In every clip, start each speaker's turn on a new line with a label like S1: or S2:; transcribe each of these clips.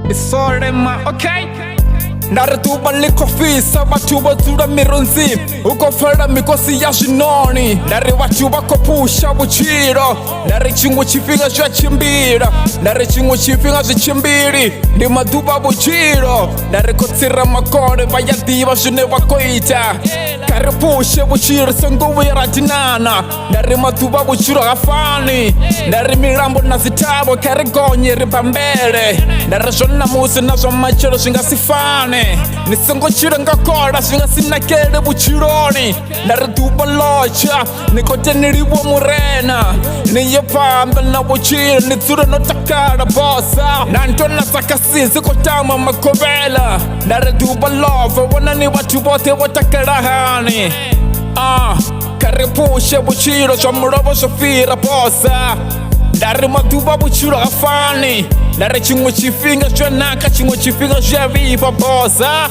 S1: Disole ma, okay? Ndari tuba liko vhisa bathu dzula mirunzi uko fela mikosi ya zvinoni ndari vathu vakopusha vutshilo ndari chimwe tshifhinga zwi a tshimbila ndari chimwe tshifhinga zwi tshimbili ndi maḓuvha vhutshilo ndari khou tsira makole vha ya ḓivha zwine vha khou ita kha ri pushe vhutshilo songo vhuya ra dinana ndari maḓuvha vhutshilo ha fani ndari milambo na dzithavho kha ri gonye ri bambele ndari zwo namusi na zwa matshelo zwi nga si fane ni songo tshila nga kola zwi nga si nakele vhutshiloni ndari ḓuvha ḽotsha ni khou teneliwa murena ni ye phanḓa na vhutshilo ni dzule no takala bosa na ntona sa kasisi khou tama makovhela ndari ḓuvha ḽobva vhonani vhathu vhoṱhe vho takala hani kha ri pushe vhutshilo zwa mulovha zwo fhira bosa ndari maḓuvha vhutshilo ha fani ndari tshiṅwe tshifhinga zwi a naka tshiṅwe tshifhinga zwi a vhifha bosa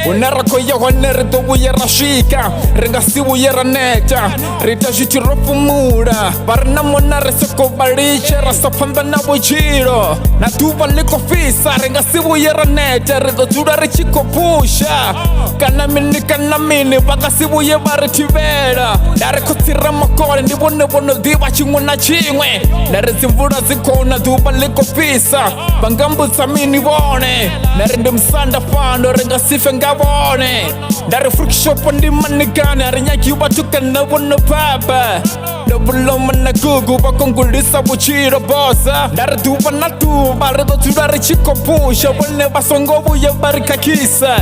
S1: hune ra khou ya hone ri ḓo vhuya ra swika ri nga si vhuye ra neta ri ita zwithu ro fhumula vha ri na mona ri sokou vha litshe ra sa phanḓa na vhutshilo na ḓuvha ḽi khou fhisa ri nga si vhuye ra neta ri ḓo dzula ri tshi khou pusha kana mini vha nga si vhuye vha ri thivhela nda ri khou tsira makole ndi vhone vhono ḓivha tshiṅwe na tshiṅwe nda ri dzi mvula dzi khou na ḓuvha ḽi khou fhisa vha nga mbudza mini vhone nda ri ndi musanda fhano ri nga si fe nga vhone nda ri frukshop ndi manikane a ri nyagi vhathu kana vhono baba lovuloma na gugu vha kongolisa vhutshilo bosa nda ri ḓuvha na ḓuvha ri ḓo dzula ri tshi khou pusha vhone vha songo vhuya vha ri khakhisa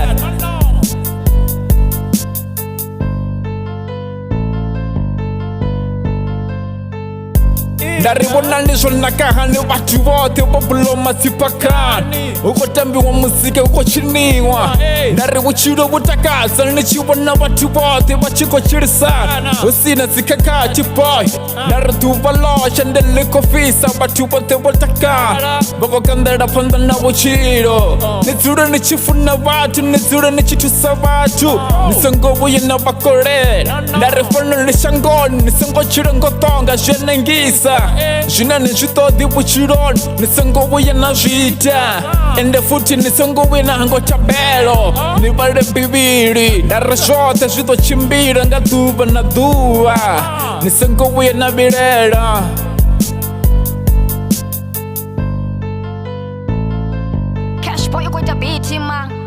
S1: ndari vhonani zwo naka hani vhathu vhoṱhe vho buloma dziphakani hu khou tambiwa muzika hu khou tshiniwa ndari vhutshilo vhu takadza ni tshi vhona vhathu vhoṱhe vha tshi khou tshilisana hu sina dzikhakhathi boy ndari ḓuvha ḽotsha ndi ḽi khou fhisa vhathu vhoṱhe vho takala vha khou kanḓela phanḓa na vhutshilo ni dzule ni tshi funa vhathu ni dzule ni tshi thusa vhathu ni songo vhuye na vhakolela ndari fanele shangoni ni songo tshila ngo ṱonga zwi a nengisa zwine ni zwi ṱoḓi vhutshiloni ni songo vhuya na zwi ita ende futhi ni songo vhuya na hango thabelo ni vhale bivhili ndari zwoṱhe zwi ḓo tshimbila nga ḓuvha na ḓuvha ni songo vhuya na vhilela
S2: Cash boy, you got a beat, man.